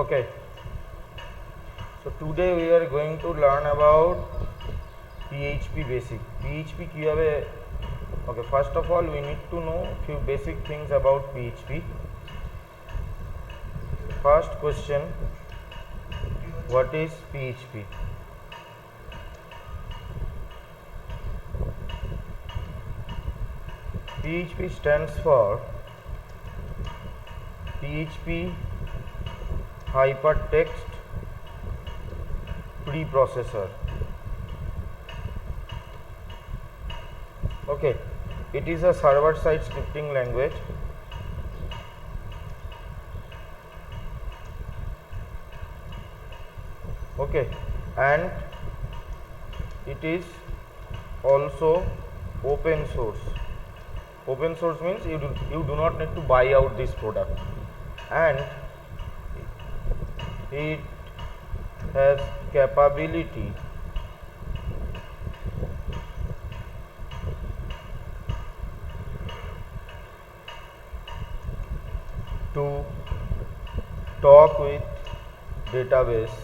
Okay, so today we are going to learn about PHP basic. PHP কিভাবে okay, first of all we need to know few basic things about PHP. First question, what is PHP? PHP stands for PHP Hypertext Preprocessor. Okay, it is a server-side scripting language. Okay, and it is also open source. Open source means you do not need to buy out this product, and it has capability to talk with database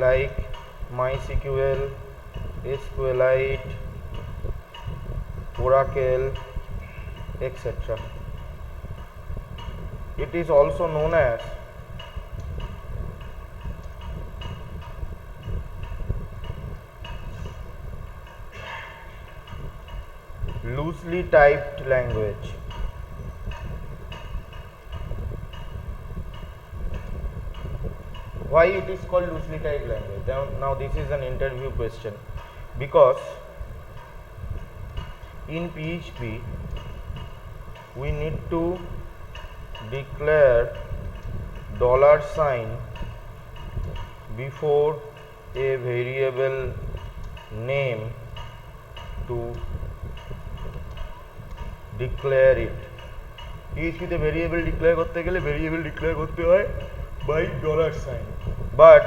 like MySQL, SQLite, Oracle, etc. It is also known as loosely typed language. Why it is called loosely typed language? Now this is an interview question, because in PHP we need to declare $sign before a variable name to declare it. PHP তে variable declare করতে গেলে variable declare করতে হয় by $sign, but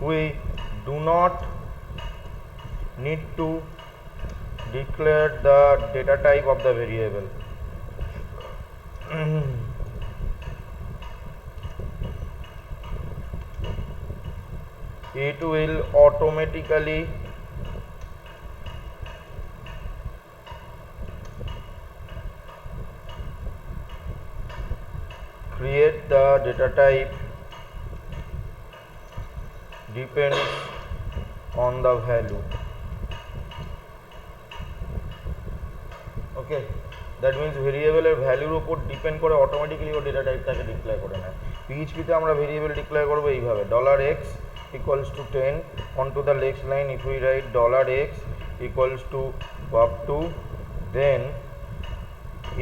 we do not need to declare the data type of the variable. It will automatically create the data type depends on the value. Okay, that means variable এর ভ্যালুর উপর depend করে automatically ও data টাইপটাকে declare করে নেয়। PHP তে আমরা variable declare করব এইভাবে $x equals to 10 onto the next line if we write $x equals to up to, then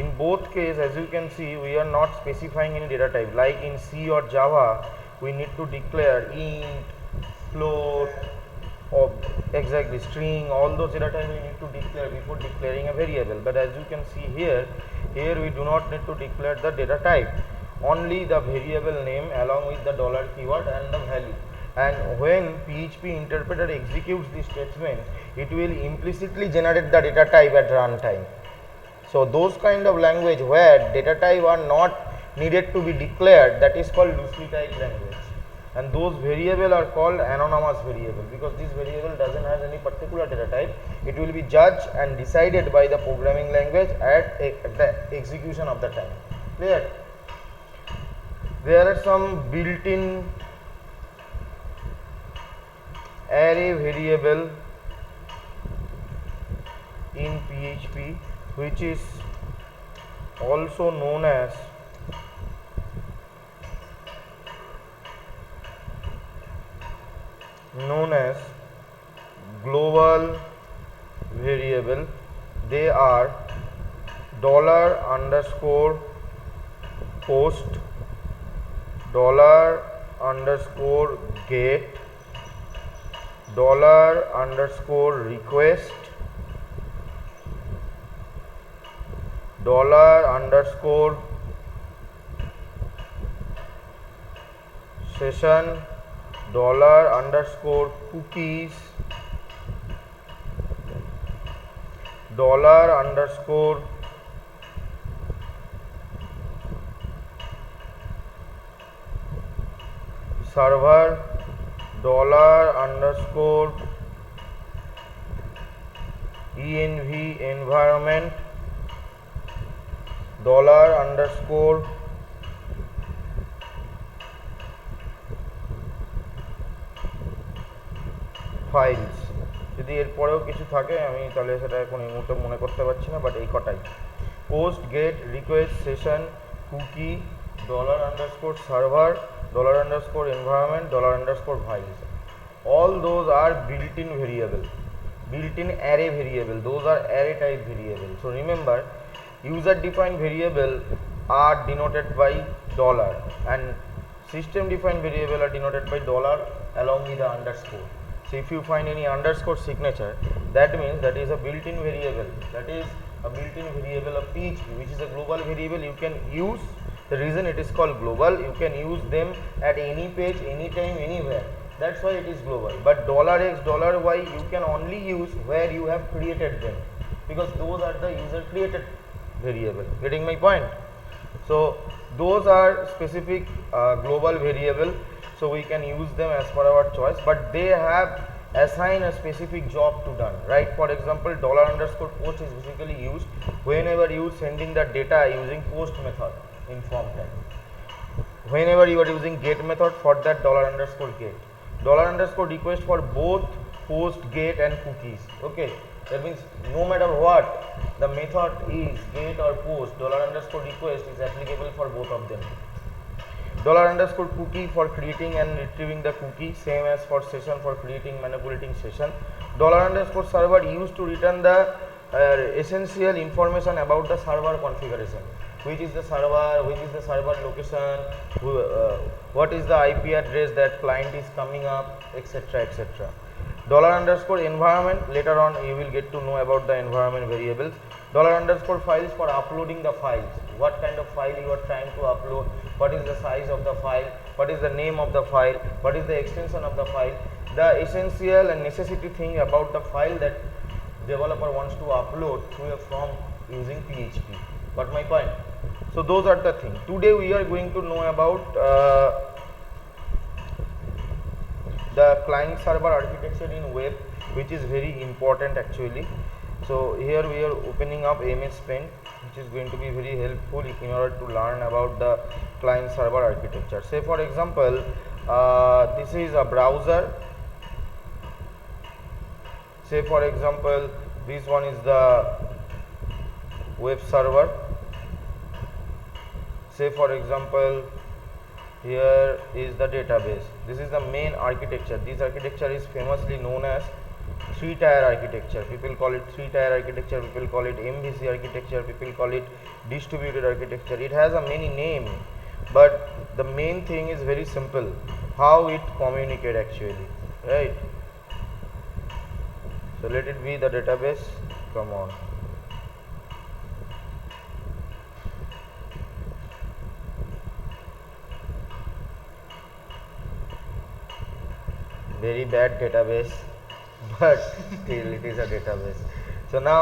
in both cases as you can see we are not specifying any data type. Like in C or Java we need to declare int, float, or exactly string, all those data type we need to declare before declaring a variable. But as you can see here we do not need to declare the data type, only the variable name along with the $keyword and the value. And when PHP interpreter executes this statement, it will implicitly generate the data type at runtime. So those kind of language where data type are not needed to be declared, that is called loosely typed language. And those variable are called anonymous variable, because this variable doesn't have any particular data type. It will be judged and decided by the programming language at the execution of the time. Clear? There are some built-in array variable in PHP which is also known as global variable. They are $post, $get, $request, $session, $cookies, server dollar underscore env environment dollar underscore files. যদি এরপরেও কিছু থাকে আমি তাহলে সেটা এখন এই মুহূর্তে মনে করতে পারছি না, বাট এই কটাই। Post get request session cookie dollar underscore server dollar underscore environment dollar underscore files, all those are built-in variable, built-in array variable, those are array type variable. So remember, user defined variable are denoted by dollar and system defined variable are denoted by dollar along with the underscore. So if you find any underscore signature, that means that is a built-in variable, that is a built-in variable of PHP, which is a global variable you can use. The reason it is called global, you can use them at any page, anytime, anywhere. That's why it is global. But $x, $y you can only use where you have created them, because those are the user created variable. Getting my point? So those are specific global variable, so we can use them as per our choice, but they have assigned a specific job to done, right? For example, dollar underscore post is basically used whenever you sending the data using post method in form tag. Whenever you are using get method, for that dollar underscore get, dollar underscore request for both post get and cookies. Okay, that means no matter what the method is, get or post, dollar underscore request is applicable for both of them. Dollar underscore cookie for creating and retrieving the cookie, same as for session for creating manipulating session. Dollar underscore server used to return the essential information about the server configuration, which is the server, which is the server location, what is the IP address that client is coming up, etc, etc. Dollar underscore environment, later on you will get to know about the environment variables. Dollar underscore files for uploading the files, what kind of file you are trying to upload, what is the size of the file, what is the name of the file, what is the extension of the file, the essential and necessity thing about the file that developer wants to upload from using PHP. Got my point? So those are the things. Today we are going to know about the client server architecture in web, which is very important actually. So here we are opening up MS Paint, which is going to be very helpful in order to learn about the client server architecture. Say for example, this is a browser. Say for example, this one is the web server. Say for example, here is the database. This is the main architecture. This architecture is famously known as three-tier architecture. People call it three-tier architecture, people call it MVC architecture, people call it distributed architecture. It has a many name, but the main thing is very simple, how it communicate actually, right? So let it be the database. Come on. Very bad database, but still it is a database. So now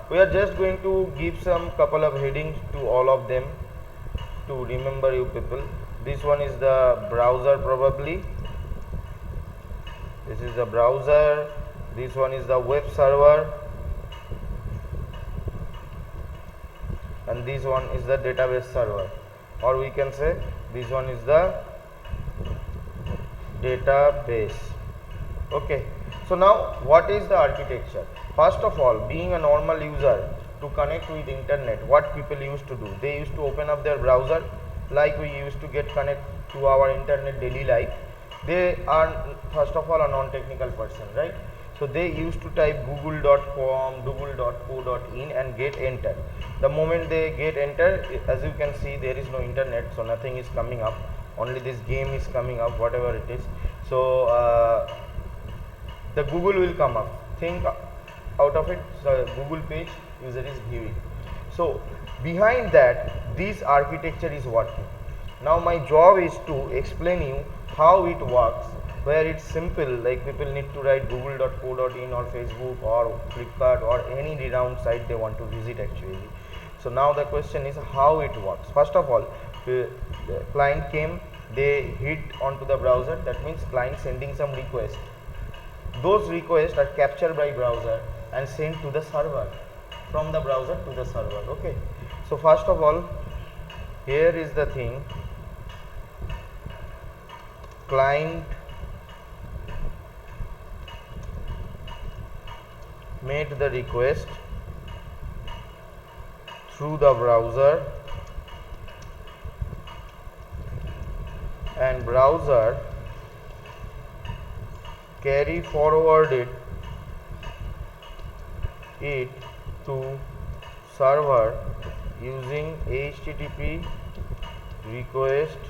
we are just going to give some couple of headings to all of them to remember you people. This one is the browser probably. This is the browser. This one is the web server. And this one is the database server. Or we can say this one is the database. Okay, so now what is the architecture? First of all, being a normal user to connect with internet, what people used to do, they used to open up their browser like we used to get connect to our internet daily life. They are first of all a non-technical person, right? So they used to type google.com, google.co.in and get enter. The moment they get enter, as you can see, there is no internet, so nothing is coming up, only this game is coming up, whatever it is. So the Google will come up, think out of it, so Google page user is viewing. So behind that, this architecture is working. Now my job is to explain you how it works, where it's simple, like people need to write google.co.in or Facebook or Flipkart or any renowned site they want to visit actually. So now the question is how it works. First of all, the client came, they hit onto the browser. That means client sending some request. Those requests are captured by browser and sent to the server, from the browser to the server. Okay, so first of all, here is the thing: client made the request through the browser, and browser carry forwarded it to server using HTTP request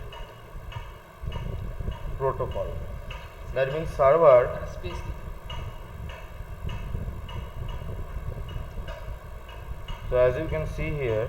protocol. That means server so as you can see here,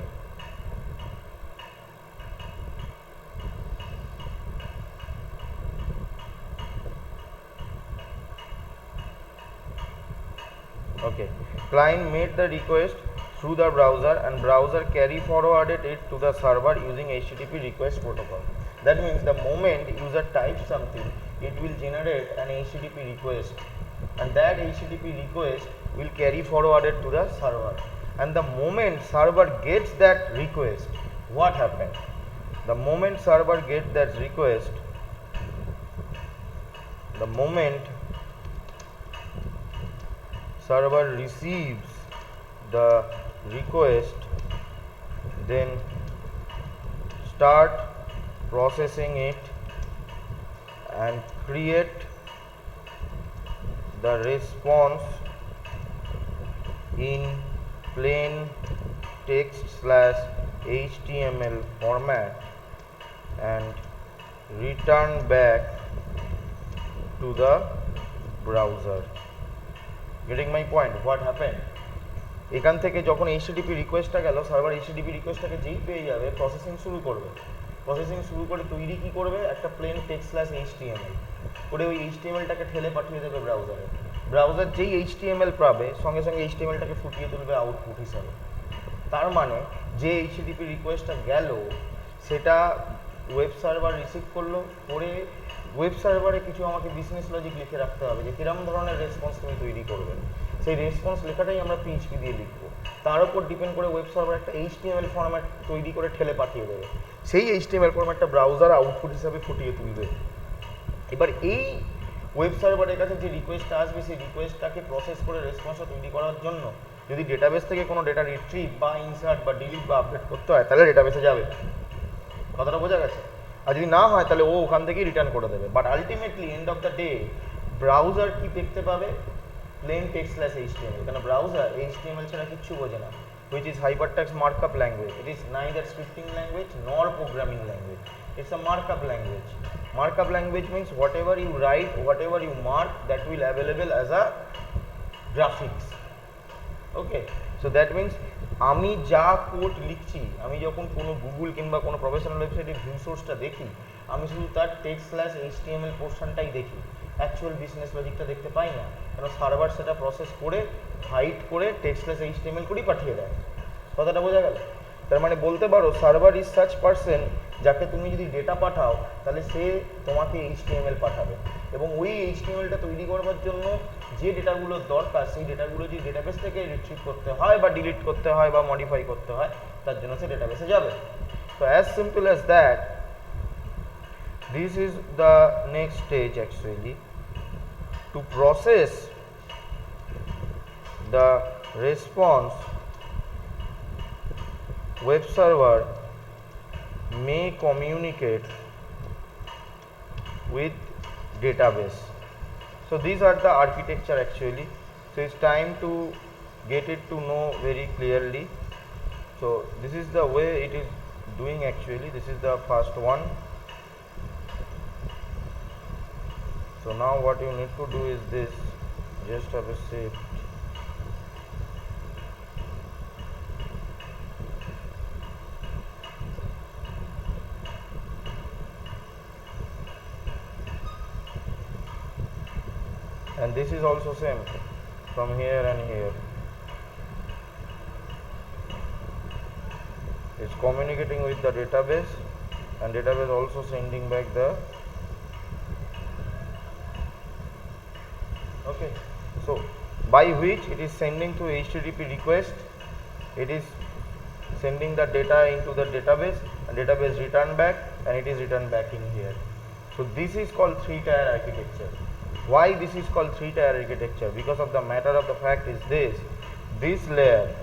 okay, client made the request through the browser and browser carry forwarded it to the server using HTTP request protocol. That means the moment user types something, it will generate an HTTP request, and that HTTP request will carry forwarded to the server. And the moment server gets that request, what happened? The moment server gets that request, the moment server receives the request, then start processing it and create the response in plain text/HTML format and return back to the browser. Getting my point? What happened? এখান থেকে যখন HTTP রিকোয়েস্টটা গেল, server HTTP রিকোয়েস্টটাকে যেই পেয়ে যাবে, processing শুরু করবে। Processing শুরু করে তৈরি কি করবে? একটা প্লেন text/HTML করে ওই HTMLটাকে ঠেলে পাঠিয়ে দেবে ব্রাউজারে। ব্রাউজার যেই HTML পাবে, সঙ্গে সঙ্গে HTMLটাকে ফুটিয়ে তুলবে আউটপুট হিসাবে। তার মানে যে HTTP রিকোয়েস্টটা গেল, সেটা ওয়েব সার্ভার রিসিভ করলো, করে ওয়েব সার্ভারে কিছু আমাকে বিজনেস লজিক লিখে রাখতে হবে যে কিরম ধরনের রেসপন্স তুমি তৈরি করবে। সেই রেসপন্স লেখাটাই আমরা PHP দিয়ে লিখবো। তার উপর ডিপেন্ড করে ওয়েব সার্ভার একটা HTML ফরম্যাট তৈরি করে ঠেলে পাঠিয়ে দেবে। সেই HTML ফরম্যাটটা ব্রাউজার আউটপুট হিসাবে ফুটিয়ে তুলবে। এবার এই ওয়েব সার্ভারের কাছে যে রিকোয়েস্টটা আসবে, সেই রিকোয়েস্টটাকে প্রসেস করে রেসপন্সটা তৈরি করার জন্য যদি ডেটাবেস থেকে কোনো ডেটা রিট্রিভ বা ইনসার্ট বা ডিলিট বা আপডেট করতে হয়, তাহলে ডেটাবেসে যাবে। কথাটা বোঝা গেছে? আর যদি না হয় তাহলে ও ওখান থেকেই রিটার্ন করে দেবে। But ultimately end of the day browser কি দেখতে পাবে? Plane text/HTML। কেন ব্রাউজার HTML ছাড়া কিচ্ছু বোঝে না, which is hypertext markup language. It is neither scripting language nor programming language. It's a markup language. Markup language means whatever you write, whatever you mark, that will available as a graphics. Okay, so that means আমি যা code লিখছি, আমি যখন কোনো Google কিংবা কোনো professional ওয়েবসাইটে view সোর্সটা দেখি, আমি শুধু তার text/HTML পোর্শনটাই দেখি, অ্যাকচুয়াল বিজনেস লজিকটা দেখতে পাই না। কারণ সার্ভার সেটা প্রসেস করে হাইড করে text/HTML করেই পাঠিয়ে দেয়। কথাটা বোঝা গেল? তার মানে বলতে পারো সার্ভার ইজ সাচ পারসন যাকে তুমি যদি ডেটা পাঠাও, তাহলে সে তোমাকে HTML পাঠাবে, এবং ওই HTMLটা তৈরি করবার জন্য যে ডেটাগুলোর দরকার, সেই ডেটাগুলো যদি ডেটাবেস থেকে রিট্রিভ করতে হয় বা ডিলিট করতে হয় বা মডিফাই করতে হয়, তার জন্য সে ডেটাবেসে যাবে। তো as simple as that, this is the next stage actually to process the response. Web server may communicate with database. So these are the architecture actually. So it's time to get it to know very clearly. So this is the way it is doing actually. This is the first one. So now what you need to do is this: just have a shift, and this is also same from here and here. It's communicating with the database and database also sending back the okay. So by which it is sending to HTTP request, it is sending the data into the database, and database return back, and it is returned back in here. So this is called three-tier architecture. Why this is called three-tier architecture? Because of the matter of the fact is this layer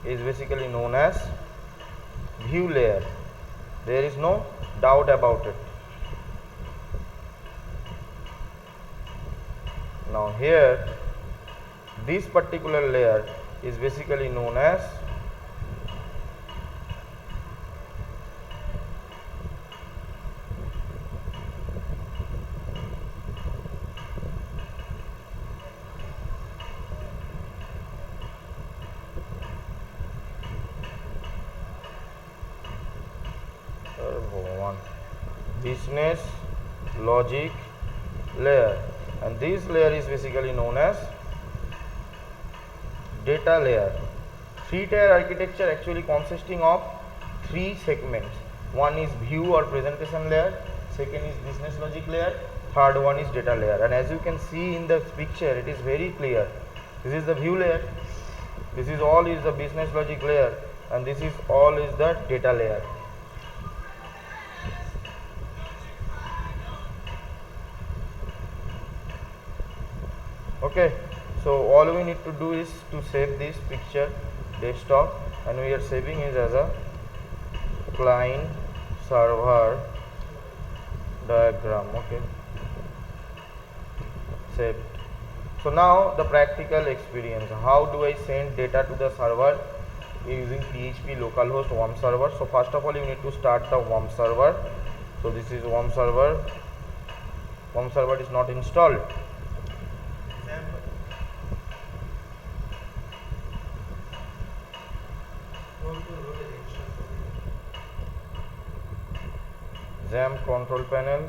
is basically known as view layer. There is no doubt about it. Now here this particular layer is basically known as business logic layer, and this layer is basically known as data layer. Three-tier architecture actually consisting of three segments. One is view or presentation layer, second is business logic layer, third one is data layer. And as you can see in the picture, it is very clear. This is the view layer, this is all is the business logic layer, and this is all is the data layer. Okay, so all we need to do is to save this picture desktop, and we are saving it as a client server diagram. Okay, saved. So now the practical experience, how do I send data to the server using PHP localhost worm server? So first of all you need to start the worm server. So this is worm server is not installed. XAMPP control panel,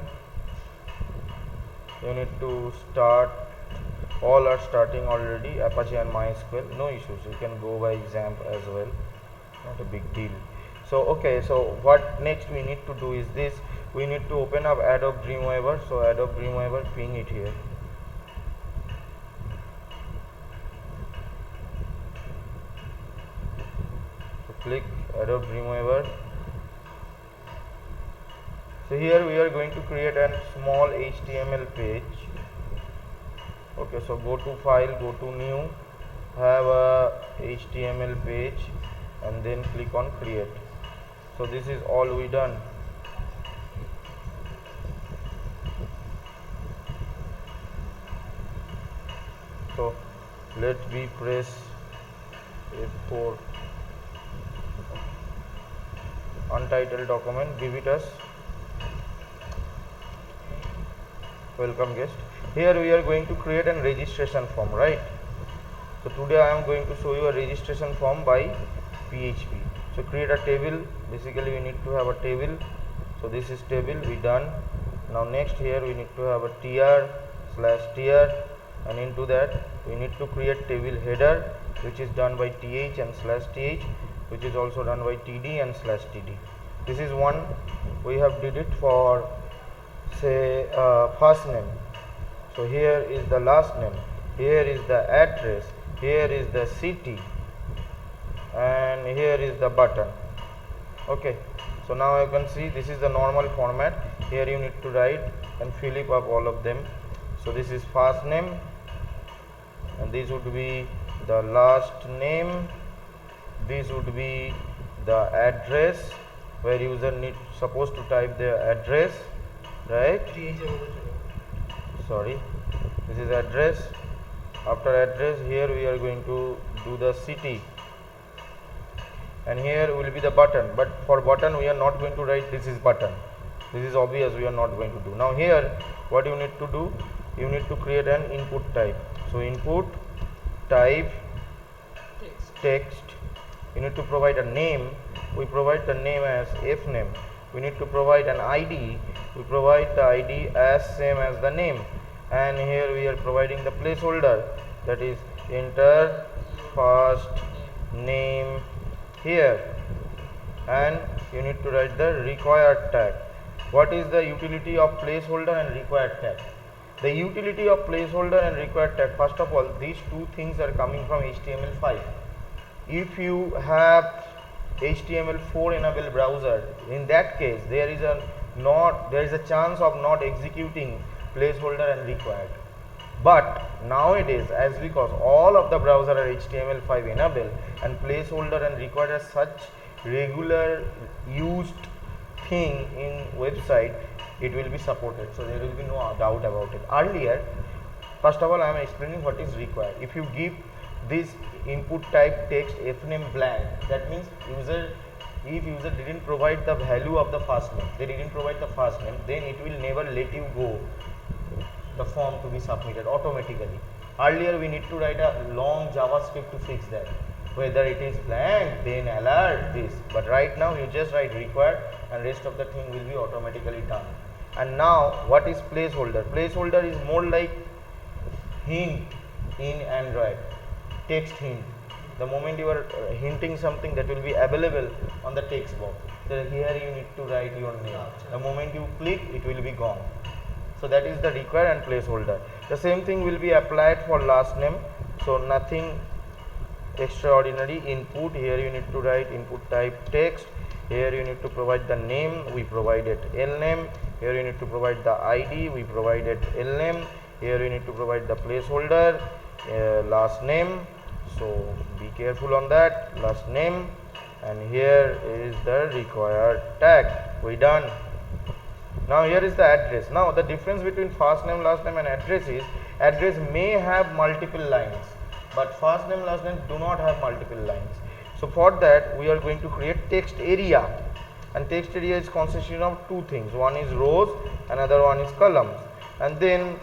you need to start, all are starting already, Apache and MySQL, no issues, you can go by XAMPP as well, not a big deal. So okay, so what next we need to do is this, we need to open up Adobe Dreamweaver. So Adobe Dreamweaver, ping it here. So click Adobe Dreamweaver. So here we are going to create a small HTML page. Okay, so go to file, go to new, have a HTML page, and then click on create. So this is all we done. So let me press F4, untitled document, give it as welcome guest. Here we are going to create a registration form, right? So today I am going to show you a registration form by PHP. So create a table, basically we need to have a table. So this is table, we done. Now next here we need to have a tr/tr, and into that we need to create table header, which is done by th and /th, which is also done by td and /td. This is one, we have did it for say first name. So here is the last name, here is the address, here is the city, and here is the button. Okay, so now you can see this is the normal format. Here you need to write and fill up all of them. So this is first name, and this would be the last name, this would be the address where user supposed to type their address, right? Sorry, this is address. After address, here we are going to do the city, and here will be the button. But for button we are not going to write this is button, this is obvious, we are not going to do. Now here what you need to do, you need to create an input type. So input type text, you need to provide a name, we provide the name as fname. We need to provide an ID, we provide the ID as same as the name, and here we are providing the placeholder, that is enter first name here. and you need to write the required tag. What is the utility of placeholder and required tag? The utility of placeholder and required tag, first of all, these two things are coming from HTML5. If you have HTML4 enabled browser, in that case there is a chance of not executing placeholder and required. But nowadays, as because all of the browser are HTML5 enabled and placeholder and required as such regular used thing in website, it will be supported, so there will be no doubt about it. Earlier, first of all, I am explaining what is required. If you give this input type text fname blank, that means if user didn't provide the value of the first name, they didn't provide the first name, then it will never let you go the form to be submitted automatically. Earlier we need to write a long JavaScript to fix that, whether it is blank then alert this, but right now you just write required and rest of the thing will be automatically done. And now what is placeholder? Placeholder is more like hint in Android, text hint. The moment you are hinting something, that will be available on the text box. So here you need to write your name. The moment you click, it will be gone. So that is the required and placeholder. The same thing will be applied for last name. So nothing extraordinary. Input, here you need to write input type text. Here you need to provide the name, we provided lname. Here you need to provide the ID, we provided lname. Here you need to provide the placeholder, last name. So be careful on that, last name. And here is the required tag. We done. Now here is the address. Now the difference between first name, last name and address is, address may have multiple lines, but first name, last name do not have multiple lines. So for that we are going to create text area, and text area is consisting of two things. One is rows, another one is columns, and then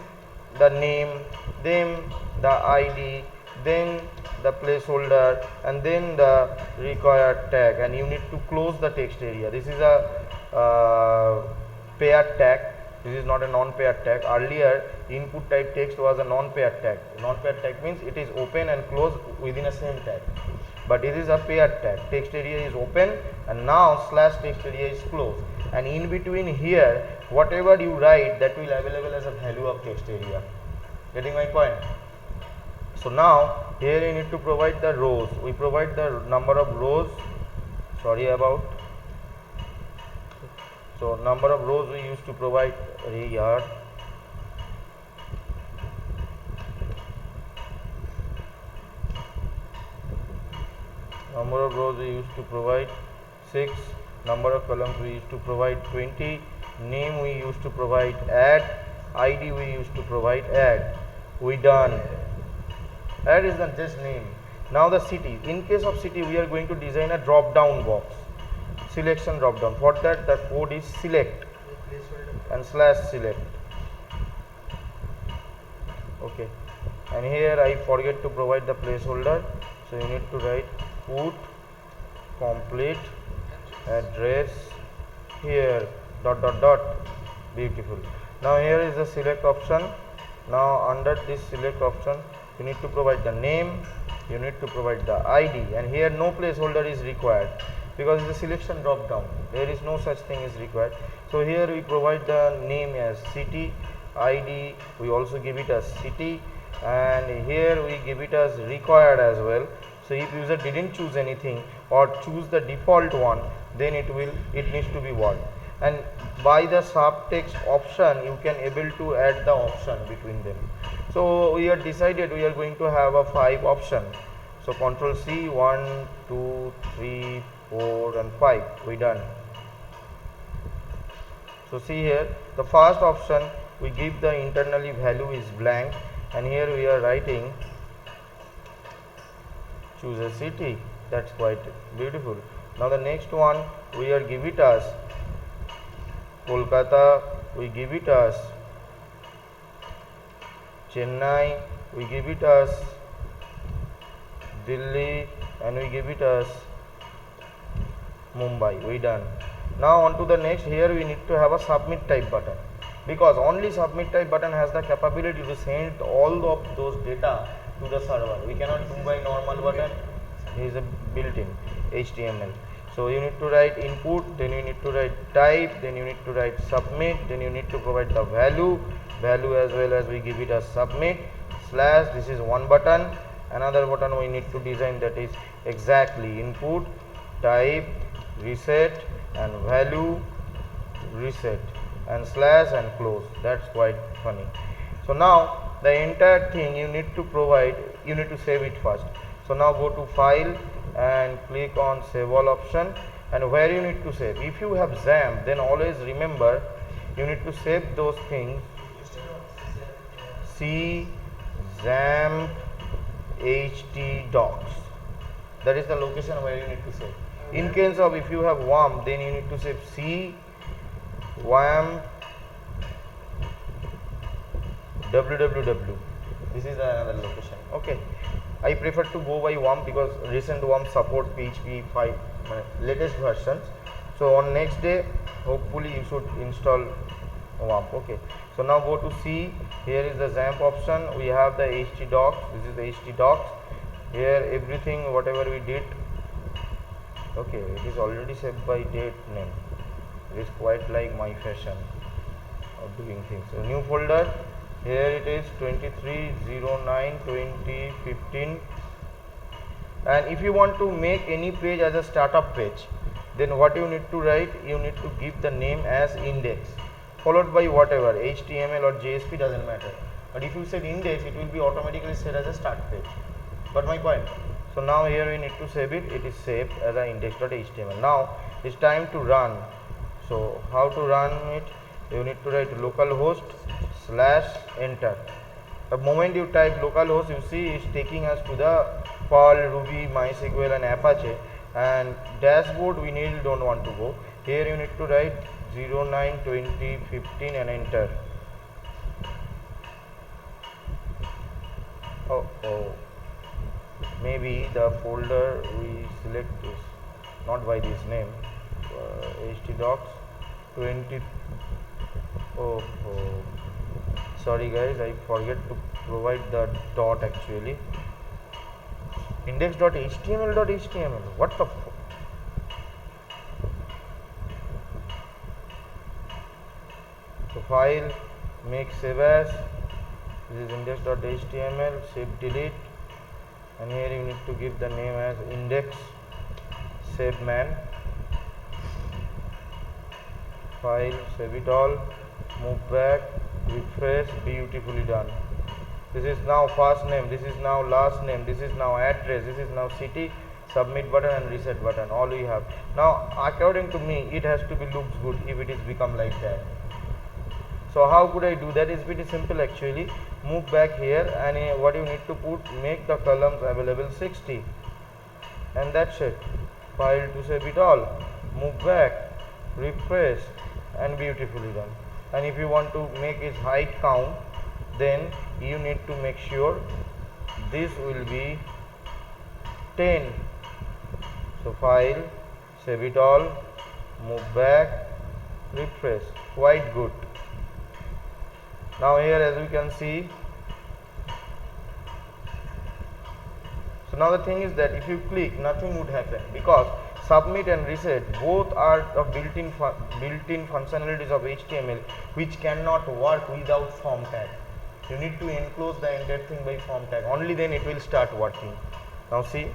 the name, then the ID, then the placeholder, and then the required tag, and you need to close the text area. This is a paired tag. This is not a non-paired tag. Earlier input type text was a non-paired tag. Non-paired tag means it is open and closed within a same tag, but it is a paired tag. Text area is open and now slash text area is closed, and in between here whatever you write, that will available as a value of text area. Getting my point? So now here you need to provide the rows. We provide the number of rows, sorry about. So number of rows we used to provide here. Number of rows we used to provide 6. Number of columns we used to provide 20. Name we used to provide add. ID we used to provide add. We done. Add is the just name. Now the city. In case of city, we are going to design a drop down box, selection drop down. For that, the code is select and slash select. Okay, and here I forget to provide the placeholder, so you need to write put complete address here dot dot dot. Beautiful. Now here is the select option. Now under this select option, you need to provide the name, you need to provide the ID, and here no placeholder is required because it's a selection drop down. There is no such thing is required. So here we provide the name as city, ID we also give it as city, and here we give it as required as well. So if user didn't choose anything or choose the default one, then it needs to be what. And by the subtext option you can able to add the option between them. So we have decided we are going to have a 5 option. So Control C, 1, 2, 3, 4 and 5. We done. So see here, the first option we give the internally value is blank, and here we are writing choose a city. That's quite beautiful. Now the next one we are give it as Kolkata, we give it as Chennai, we give it as Delhi, and we give it as Mumbai. We done. Now on to the next. Here we need to have a submit type button, because only submit type button has the capability to send all of those data to the server. We cannot do by normal button. It is a built-in HTML. So you need to write input, then you need to write type, then you need to write submit, then you need to provide the value as well as we give it as submit slash. This is one button. Another button we need to design, that is exactly input, type, reset, and value, reset, and slash and close. That's quite funny. So now the entire thing you need to provide, you need to save it first. So now go to file and click on save all option, and where you need to save, if you have XAMPP, then always remember you need to save those things C XAMPP HT docs. That is the location where you need to save. In case of if you have WAMP, then you need to save C WAMP www. This is another location. Okay, I prefer to go by WAMP because recent WAMP support PHP 5 latest versions. So on next day hopefully you should install WAMP. Okay, so now go to C. Here is the XAMPP option. We have the HT docs. This is the HT docs. Here everything whatever we did. Okay, it is already saved by date name. It is quite like my fashion of doing things. So new folder. Here it is 2309/2015, and if you want to make any page as a startup page, then what you need to write, you need to give the name as index followed by whatever HTML or JSP, doesn't matter. But if you said index, it will be automatically set as a start page. Got my point? So now here we need to save it. It is saved as a index.html. Now it's time to run. So how to run it? You need to write localhost / enter. The moment you type localhost, you see it's taking us to the Perl, Ruby, MySQL and Apache, and dashboard we really don't want to go. Here you need to write 09/2015 and enter. Oh, maybe the folder we select is not by this name, htdocs 20. Oh, sorry guys, I forget to provide the dot actually. Index.html.html. What the so file, make save as. This is index.html, save delete, and here you need to give the name as index save man. File, save it all, move back, refresh, beautifully done. This is now first name, this is now last name, this is now address, this is now city, submit button and reset button, all we have. Now according to me it has to be looks good if it is become like that. So how could I do that? Is pretty simple actually. Move back here, and what you need to put, make the columns available 60, and that's it. File to save it all, move back, refresh, and beautifully done. And if you want to make its height count, then you need to make sure this will be 10. So file, save it all, move back, refresh. Quite good. Now here as we can see, so now the thing is that if you click, nothing would happen because submit and reset both are the built-in functionalities of HTML which cannot work without form tag. You need to enclose the entire thing by form tag, only then it will start working. Now see,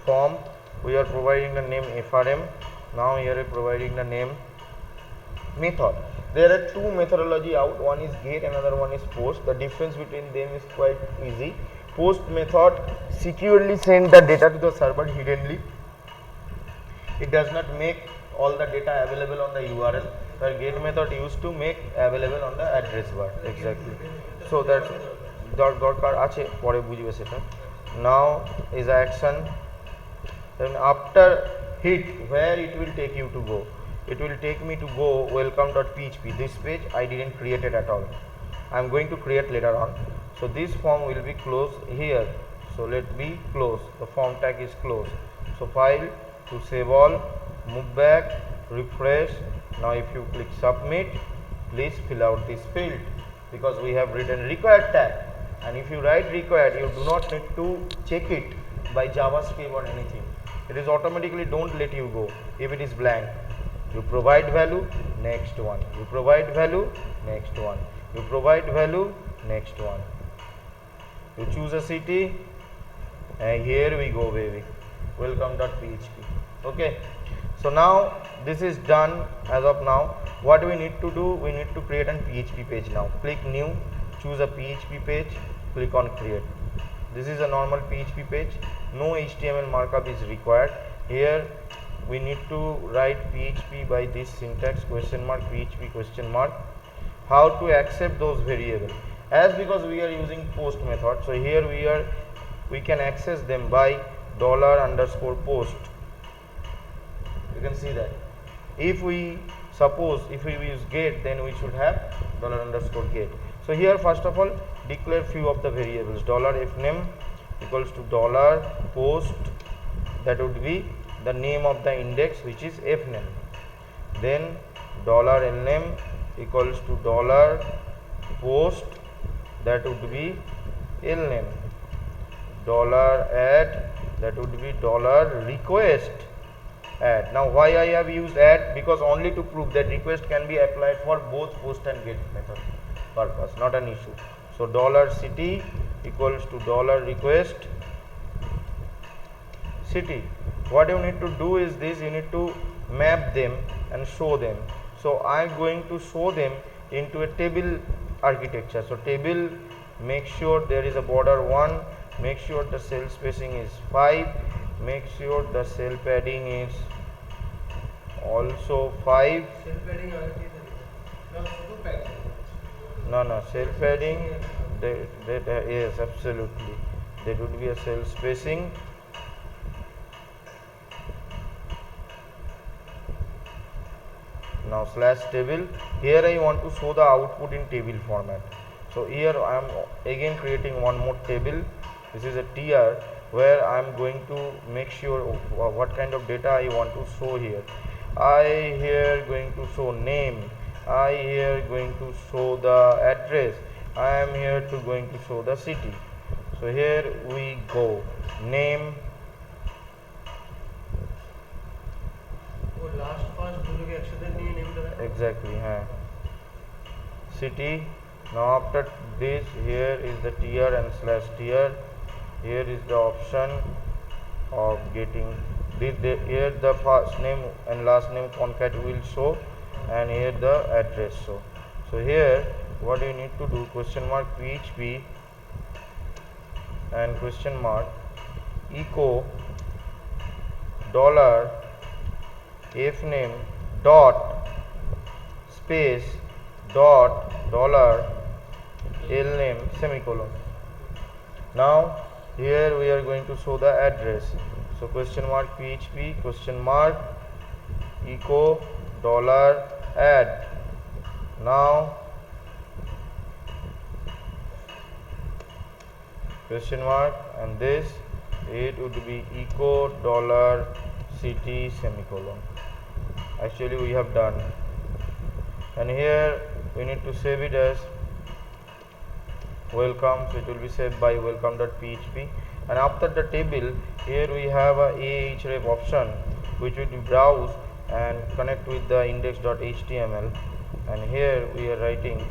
form, we are providing the name FRM. Now here we are providing the name method. There are two methodology out, one is get, another one is post. The difference between them is quite easy. Post method securely send the data to the server hiddenly. It does not make all the data available on the URL. The get method used to make available on the address bar. Exactly. So that's দরকার আছে, পরে বুঝবে সেটা. Now is action. Then after hit, where it will take you to go? It will take me to go welcome.php. This page I didn't create it at all. I am going to create later on. So this form will be closed here. So let me close. The form tag is closed. So file, to save all, move back, refresh. Now if you click submit, please fill out this field because we have written required tag, and if you write required, you do not need to check it by JavaScript or anything. It is automatically don't let you go if it is blank. You provide value, next one. You provide value, next one. You provide value, next one. You choose a city, and here we go, baby. Welcome.php. Okay. So now this is done as of now. What we need to do, we need to create an PHP page now. Click new, choose a PHP page, click on create. This is a normal PHP page. No HTML markup is required. Here we need to write PHP by this syntax question mark PHP question mark. How to accept those variables? As because we are using post method, so here we can access them by $_post. You can see that. If we suppose if we use get, then we should have $_get. So here first of all declare few of the variables. $fname equals to $post, that would be the name of the index, which is fname. Then $lname equals to $post, that would be lname. $add, that would be $request add. Now why I have used add? Because only to prove that request can be applied for both post and get method purpose, not an issue. So $city equals to $request city. What you need to do is this: you need to map them and show them. So I am going to show them into a table architecture. So table, make sure there is a border 1, make sure the cell spacing is 5, make sure the cell padding is also 5. Cell padding No, cell padding, yes, absolutely, there would be a cell spacing. Now slash table, here I want to show the output in table format. So here I am again creating one more table. This is a tr where I am going to make sure what kind of data I want to show here. I here going to show name, I here going to show the address, I am here to going to show the city. So here we go, name, last पांच दोनों के अक्षर नहीं name करा exactly, city. Now after this, here is the tr and slash tr. Here is the option of getting this. Here the first name and last name concat will show, and here the address show. So here what you need to do, question mark php and question mark echo $fname dot space dot $lname semicolon. Now here we are going to show the address. So question mark php question mark echo $add. Now question mark, and this it would be echo $city semicolon. Actually we have done, and here we need to save it as welcome, so it will be saved by welcome.php. and after the table, here we have a ahref option which will browse and connect with the index.html, and here we are writing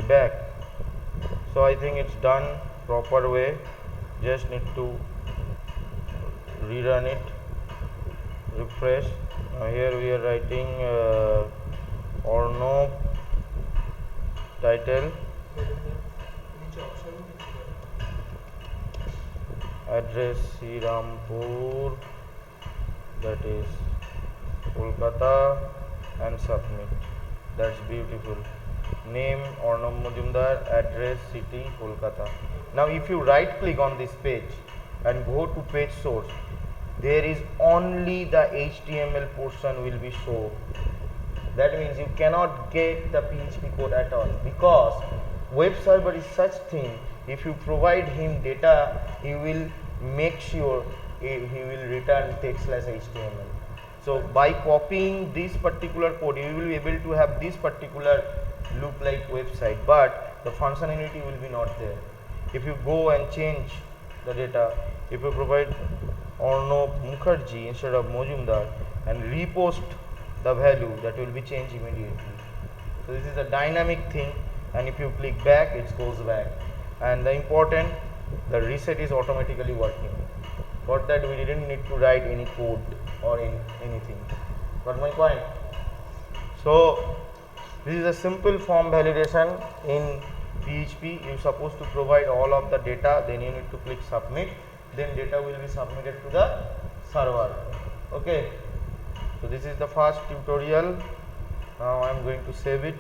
back. So I think it's done proper way, just need to rerun it, refresh. Now here we are writing Orno title, नीचे option address Srirampur, that is Kolkata, and submit. That's beautiful. Name Arnab Majumdar, address city Kolkata. Now if you right click on this page and go to page source, there is only the HTML portion will be shown. That means you cannot get the PHP code at all, because web server is such thing, if you provide him data, he will make sure he will return text/html. So by copying this particular code, you will be able to have this particular look like website, but the functionality will be not there. If you go and change the data, if you provide Arnab Mukherjee instead of Mojumdar and repost the value, that will be changed immediately. So this is a dynamic thing, and if you click back, it goes back. And the important, the reset is automatically working. For that we didn't need to write any code or anything. Got my point? So this is a simple form validation in PHP. You're supposed to provide all of the data, then you need to click submit, then data will be submitted to the server. Okay, so this is the first tutorial. Now I am going to save it.